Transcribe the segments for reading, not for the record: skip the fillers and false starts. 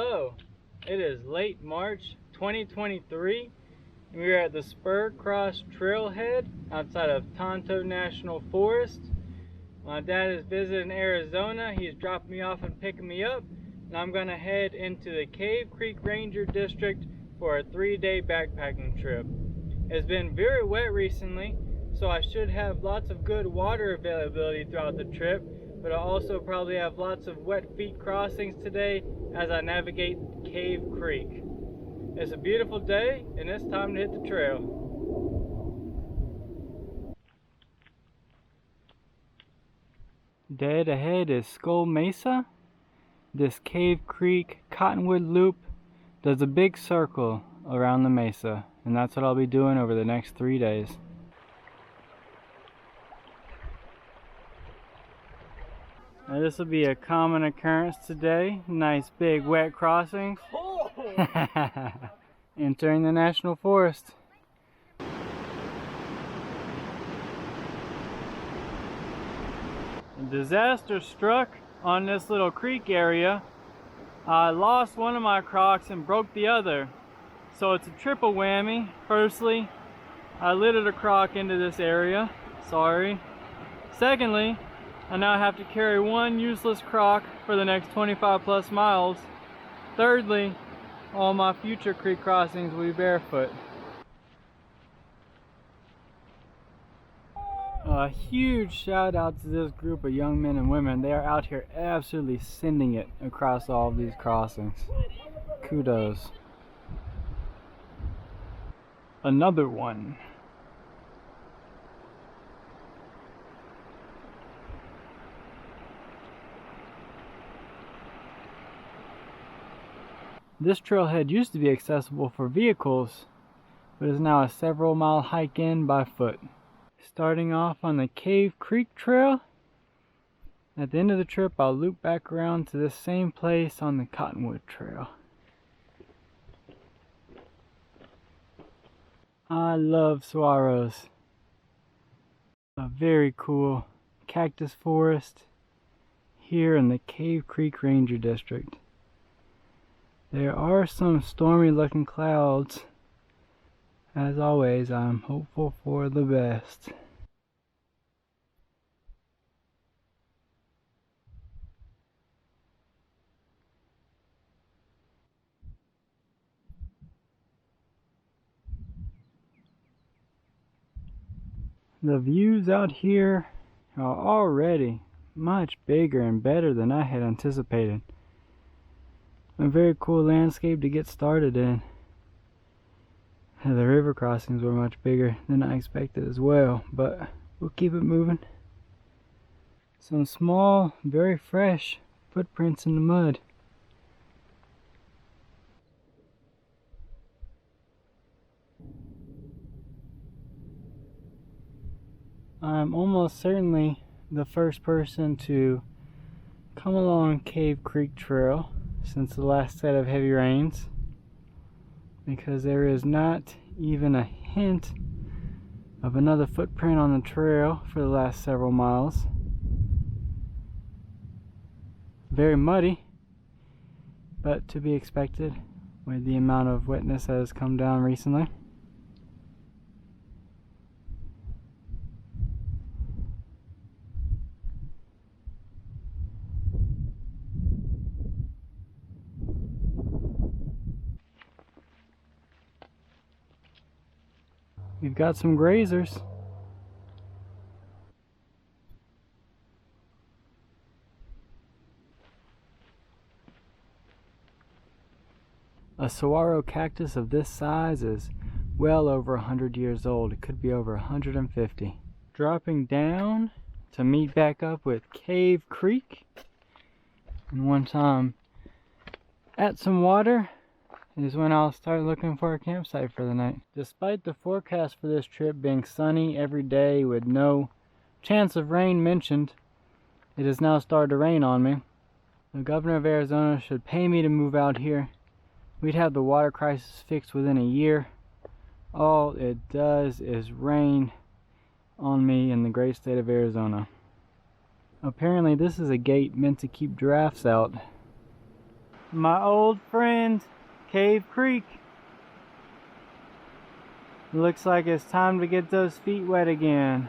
Hello, it is late March 2023 and we are at the Spur trailhead outside of Tonto National Forest. My dad is visiting Arizona. He's dropping me off and picking me up, and I'm going to head into the Cave Creek Ranger District for a 3-day backpacking trip. It's been very wet recently, so I should have lots of good water availability throughout the trip, but I'll also probably have lots of wet feet crossings today as I navigate Cave Creek. It's a beautiful day, and it's time to hit the trail. Dead ahead is Skull Mesa. This Cave Creek Cottonwood loop does a big circle around the mesa, and that's what I'll be doing over the next 3 days. Now this will be a common occurrence today. Nice big wet crossings. Entering the National Forest. A disaster struck on this little creek area. I lost one of my Crocs and broke the other. So it's a triple whammy. Firstly, I littered a Croc into this area. Sorry. Secondly, I now have to carry one useless Croc for the next 25 plus miles. Thirdly, all my future creek crossings will be barefoot. A huge shout out to this group of young men and women. They are out here absolutely sending it across all of these crossings. Kudos. Another one. This trailhead used to be accessible for vehicles, but is now a several mile hike in by foot. Starting off on the Cave Creek Trail, at the end of the trip I'll loop back around to this same place on the Cottonwood Trail. I love saguaros. A very cool cactus forest here in the Cave Creek Ranger District. There are some stormy looking clouds. As always, I'm hopeful for the best. The views out here are already much bigger and better than I had anticipated. A very cool landscape to get started in. The river crossings were much bigger than I expected as well, but we'll keep it moving. Some small, very fresh footprints in the mud. I'm almost certainly the first person to come along Cave Creek Trail since the last set of heavy rains, because there is not even a hint of another footprint on the trail for the last several miles. Very muddy, but to be expected with the amount of wetness that has come down recently. We've got some grazers. A saguaro cactus of this size is well over 100 years old. It could be over 150. Dropping down to meet back up with Cave Creek. And once I'm at some water is when I'll start looking for a campsite for the night. Despite the forecast for this trip being sunny every day with no chance of rain mentioned, it has now started to rain on me. The governor of Arizona should pay me to move out here. We'd have the water crisis fixed within a year. All it does is rain on me in the great state of Arizona. Apparently this is a gate meant to keep giraffes out. My old friend, Cave Creek. Looks like it's time to get those feet wet again.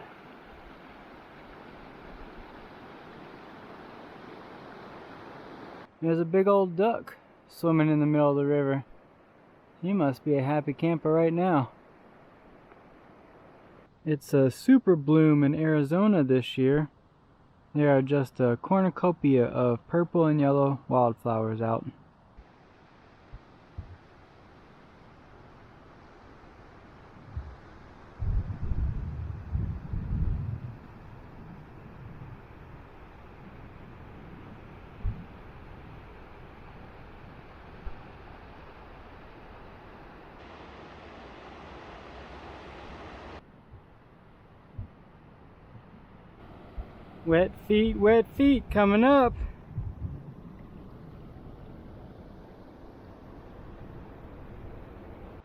There's a big old duck swimming in the middle of the river. He must be a happy camper right now. It's a super bloom in Arizona this year. There are just a cornucopia of purple and yellow wildflowers out. Wet feet coming up.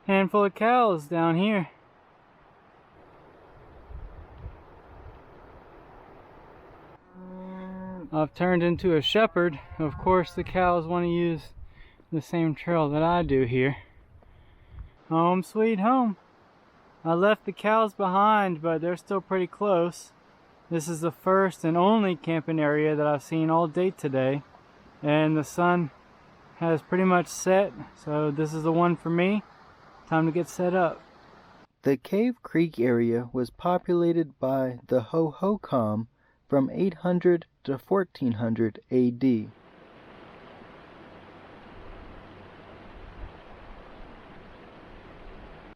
Handful of cows down here. I've turned into a shepherd. Of course the cows want to use the same trail that I do here. Home sweet home. I left the cows behind, but they're still pretty close. This is the first and only camping area that I've seen all day today, and the sun has pretty much set, so this is the one for me. Time to get set up. The Cave Creek area was populated by the Hohokam from 800 to 1400 AD.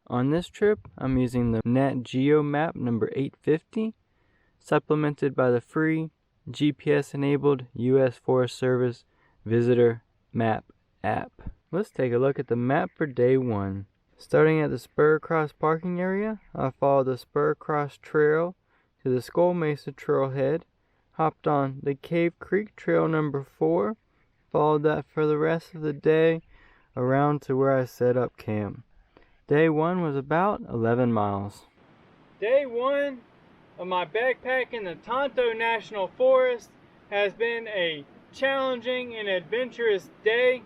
On this trip, I'm using the Nat Geo map number 850, supplemented by the free GPS-enabled U.S. Forest Service Visitor Map app. Let's take a look at the map for day 1. Starting at the Spur Cross parking area, I followed the Spur Cross Trail to the Skull Mesa trailhead, hopped on the Cave Creek Trail number 4, followed that for the rest of the day around to where I set up camp. Day 1 was about 11 miles. Day 1 of my backpack in the Tonto National Forest has been a challenging and adventurous day.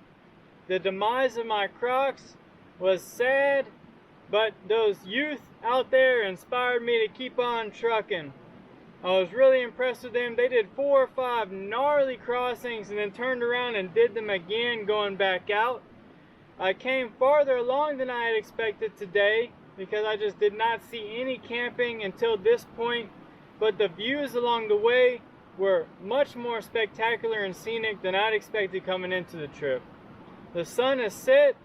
The demise of my Crocs was sad, but those youth out there inspired me to keep on trucking. I was really impressed with them. They did 4 or 5 gnarly crossings and then turned around and did them again going back out. I came farther along than I had expected today because I just did not see any camping until this point, but the views along the way were much more spectacular and scenic than I'd expected coming into the trip. The sun is set,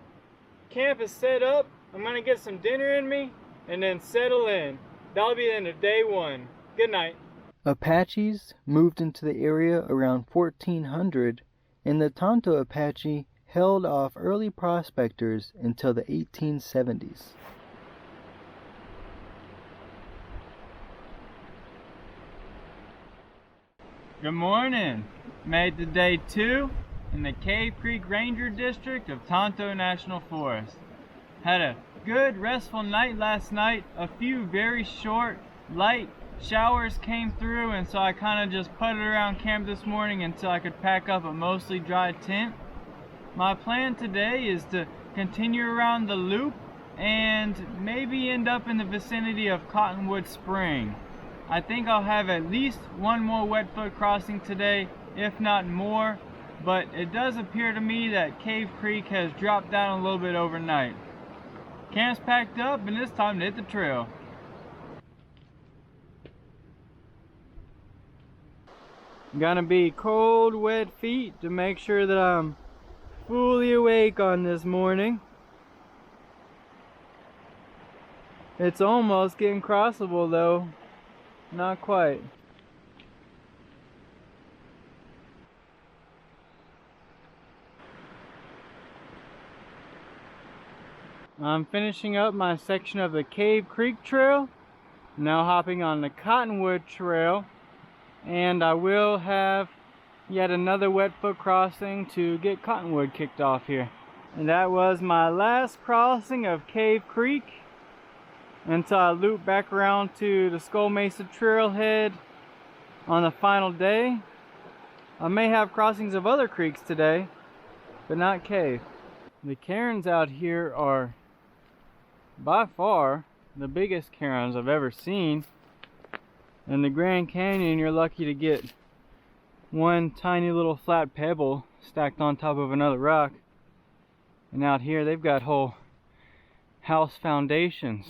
camp is set up, I'm gonna get some dinner in me and then settle in. That'll be the end of day 1. Good night. Apaches moved into the area around 1400, and the Tonto Apache held off early prospectors until the 1870s. Good morning. Made it to day 2 in the Cave Creek Ranger District of Tonto National Forest. Had a good restful night last night. A few very short, light showers came through, and so I kind of just putted around camp this morning until I could pack up a mostly dry tent. My plan today is to continue around the loop and maybe end up in the vicinity of Cottonwood Spring. I think I'll have at least one more wet foot crossing today, if not more, but it does appear to me that Cave Creek has dropped down a little bit overnight. Camp's packed up and it's time to hit the trail. Gonna be cold, wet feet to make sure that I'm fully awake on this morning. It's almost getting crossable though. Not quite. I'm finishing up my section of the Cave Creek Trail. Now hopping on the Cottonwood Trail. And I will have yet another wet foot crossing to get Cottonwood kicked off here. And that was my last crossing of Cave Creek until I loop back around to the Skull Mesa trailhead on the final day. I may have crossings of other creeks today, but not cave. The cairns out here are by far the biggest cairns I've ever seen. In the Grand Canyon, you're lucky to get one tiny little flat pebble stacked on top of another rock. And out here, they've got whole house foundations.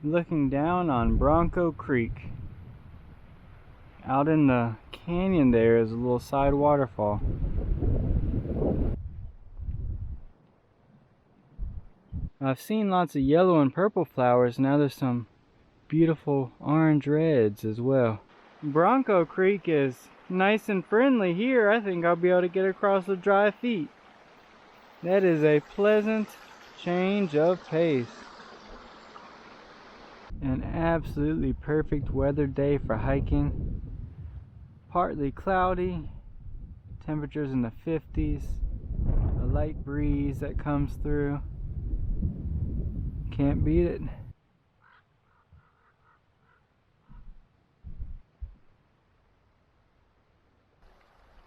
Looking down on Bronco Creek. Out in the canyon there is a little side waterfall. I've seen lots of yellow and purple flowers. Now there's some beautiful orange reds as well. Bronco Creek is nice and friendly here. I think I'll be able to get across with dry feet. That is a pleasant change of pace. An absolutely perfect weather day for hiking. Partly cloudy, temperatures in the 50s, a light breeze that comes through. Can't beat it.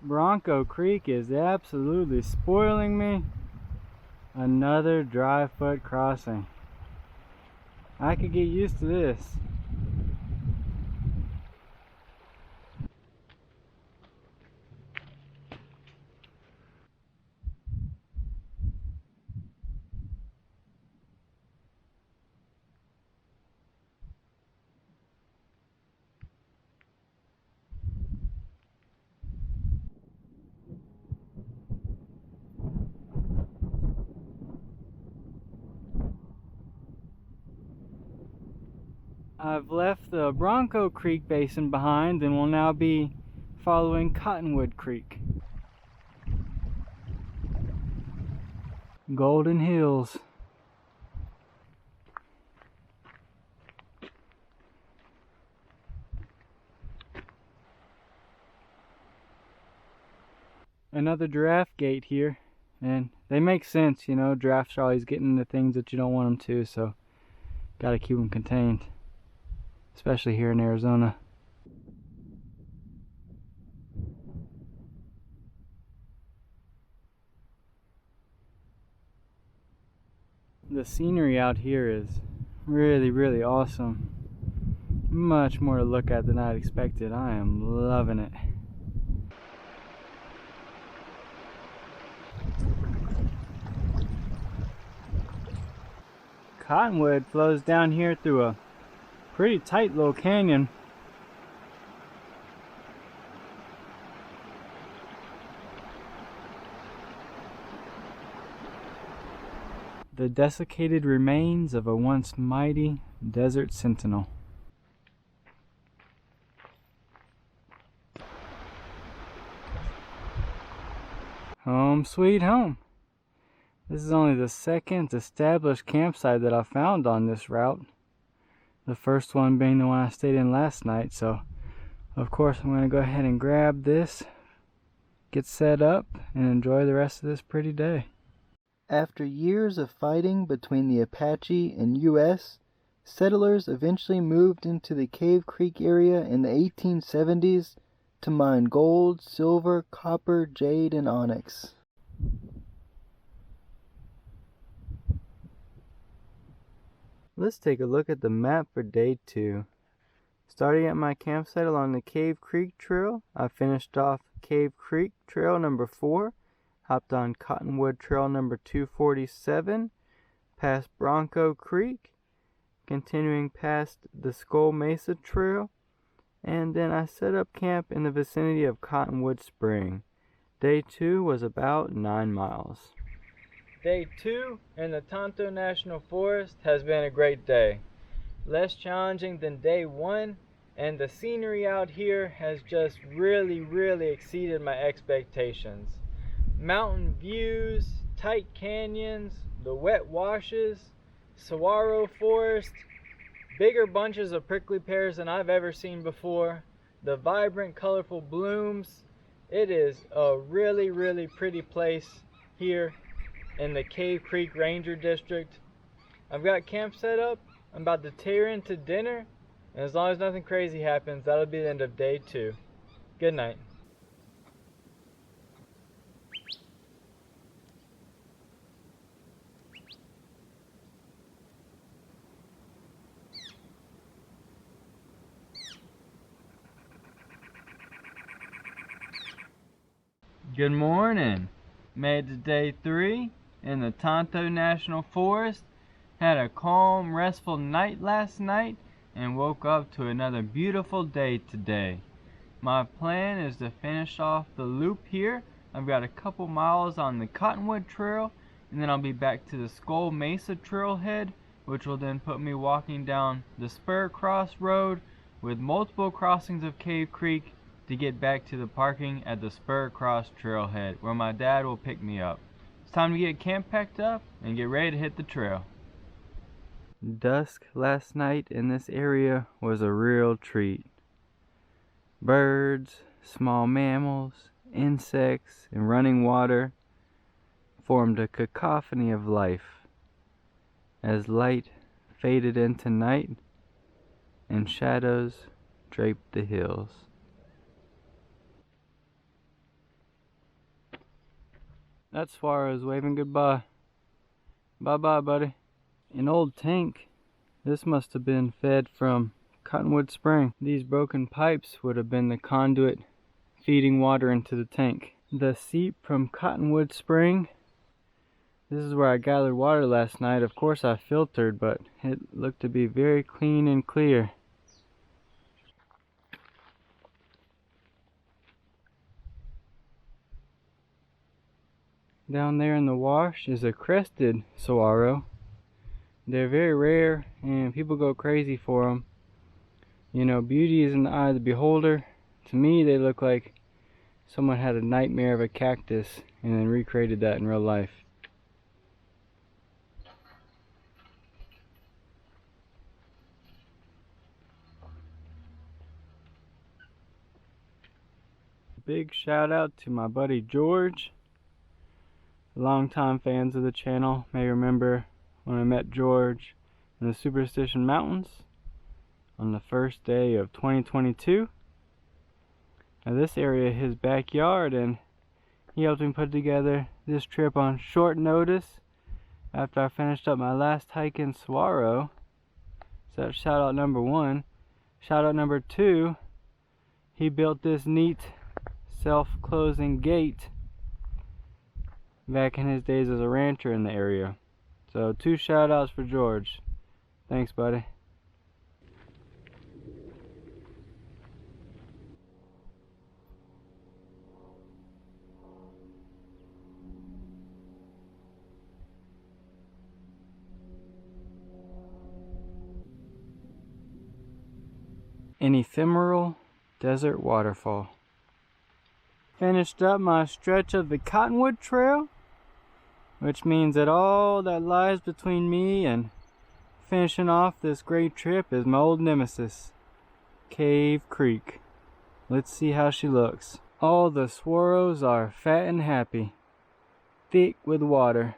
Bronco Creek is absolutely spoiling me. Another dry foot crossing. I could get used to this. I've left the Bronco Creek basin behind and will now be following Cottonwood Creek. Golden Hills. Another giraffe gate here, and they make sense, you know. Giraffes are always getting into things that you don't want them to, so gotta keep them contained, especially here in Arizona. The scenery out here is really awesome. Much more to look at than I'd expected. I am loving it. Cottonwood flows down here through a pretty tight little canyon. The desiccated remains of a once mighty desert sentinel. Home sweet home. This is only the second established campsite that I found on this route. The first one being the one I stayed in last night, so of course I'm going to go ahead and grab this, get set up, and enjoy the rest of this pretty day. After years of fighting between the Apache and U.S., settlers eventually moved into the Cave Creek area in the 1870s to mine gold, silver, copper, jade, and onyx. Let's take a look at the map for day 2. Starting at my campsite along the Cave Creek Trail, I finished off Cave Creek Trail number 4, hopped on Cottonwood Trail number 247, past Bronco Creek, continuing past the Skull Mesa Trail, and then I set up camp in the vicinity of Cottonwood Spring. Day 2 was about 9 miles. Day 2 in the Tonto National Forest has been a great day. Less challenging than day 1, and the scenery out here has just really exceeded my expectations. Mountain views, tight canyons, the wet washes, saguaro forest, Bigger bunches of prickly pears than I've ever seen before. The vibrant, colorful blooms. It is a really, really pretty place here in the Cave Creek Ranger District. I've got camp set up. I'm about to tear into dinner. And as long as nothing crazy happens, that'll be the end of day 2. Good night. Good morning. Made it to day 3 in the Tonto National Forest. Had a calm, restful night last night and woke up to another beautiful day today. My plan is to finish off the loop here. I've got a couple miles on the Cottonwood Trail, and then I'll be back to the Skull Mesa trailhead, which will then put me walking down the Spur Cross Road with multiple crossings of Cave Creek to get back to the parking at the Spur Cross trailhead, where my dad will pick me up. It's time to get camp packed up and get ready to hit the trail. Dusk last night in this area was a real treat. Birds, small mammals, insects, and running water formed a cacophony of life as light faded into night and shadows draped the hills. That swallow's waving goodbye. Bye-bye, buddy. An old tank. This must have been fed from Cottonwood Spring. These broken pipes would have been the conduit feeding water into the tank. The seep from Cottonwood Spring. This is where I gathered water last night. Of course I filtered, but it looked to be very clean and clear. Down there in the wash is a crested saguaro. They're very rare and people go crazy for them. You know, beauty is in the eye of the beholder. To me, they look like someone had a nightmare of a cactus and then recreated that in real life. Big shout out to my buddy George. Longtime fans of the channel may remember when I met George in the Superstition Mountains on the first day of 2022. Now this area is his backyard, and he helped me put together this trip on short notice after I finished up my last hike in Saguaro. So that's shout out number 1. Shout out number 2, he built this neat self-closing gate back in his days as a rancher in the area. So 2 shout outs for George. Thanks, buddy. An ephemeral desert waterfall. Finished up my stretch of the Cottonwood Trail, which means that all that lies between me and finishing off this great trip is my old nemesis, Cave Creek. Let's see how she looks. All the swallows are fat and happy, thick with water.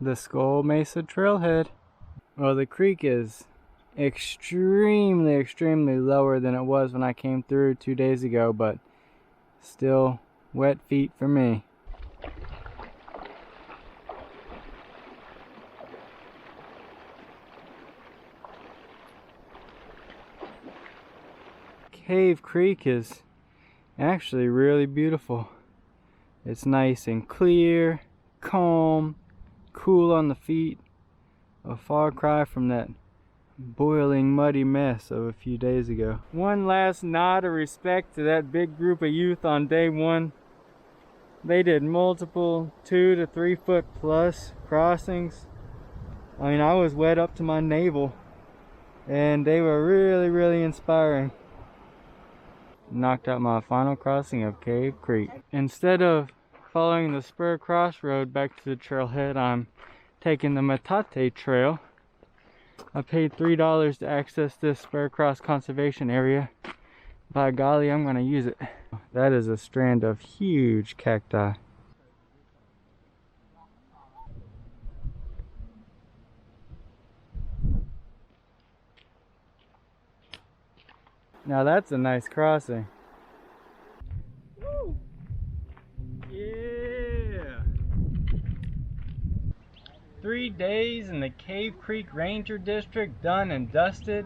The Skull Mesa trailhead. Well, the creek is extremely lower than it was when I came through 2 days ago, but still wet feet for me. Cave Creek is actually really beautiful. It's nice and clear, calm, cool on the feet. A far cry from that boiling muddy mess of a few days ago. One last nod of respect to that big group of youth on day 1. They did multiple 2 to 3 foot plus crossings. I mean, I was wet up to my navel, and they were really inspiring. Knocked out my final crossing of Cave Creek. Instead of following the Spur Cross Road back to the trailhead, I'm taking the Metate Trail, I paid $3 to access this Spur Cross Conservation Area. By golly, I'm gonna use it. That is a strand of huge cacti. Now that's a nice crossing. Woo! Yeah! 3 days in the Cave Creek Ranger District done and dusted.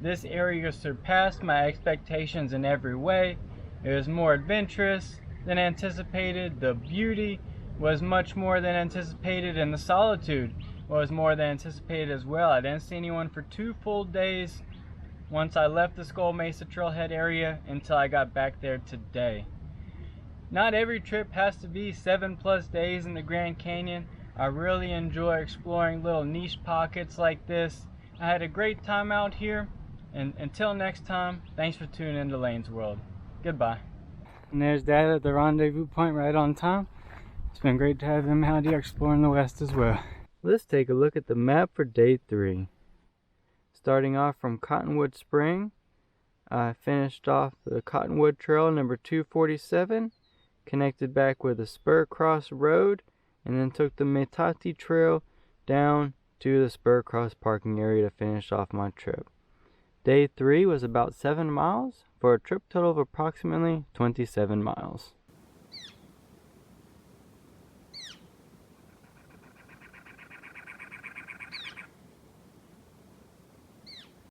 This area surpassed my expectations in every way. It was more adventurous than anticipated. The beauty was much more than anticipated, and the solitude was more than anticipated as well. I didn't see anyone for 2 full days once I left the Skull Mesa Trailhead area until I got back there today. Not every trip has to be 7+ days in the Grand Canyon. I really enjoy exploring little niche pockets like this. I had a great time out here, and until next time, thanks for tuning into Lane's World. Goodbye. And there's Dad at the rendezvous point right on time. It's been great to have him out here exploring the West as well. Let's take a look at the map for day 3. Starting off from Cottonwood Spring, I finished off the Cottonwood Trail number 247, connected back with the Spur Cross Road, and then took the Metati Trail down to the Spur Cross parking area to finish off my trip. Day 3 was about 7 miles for a trip total of approximately 27 miles.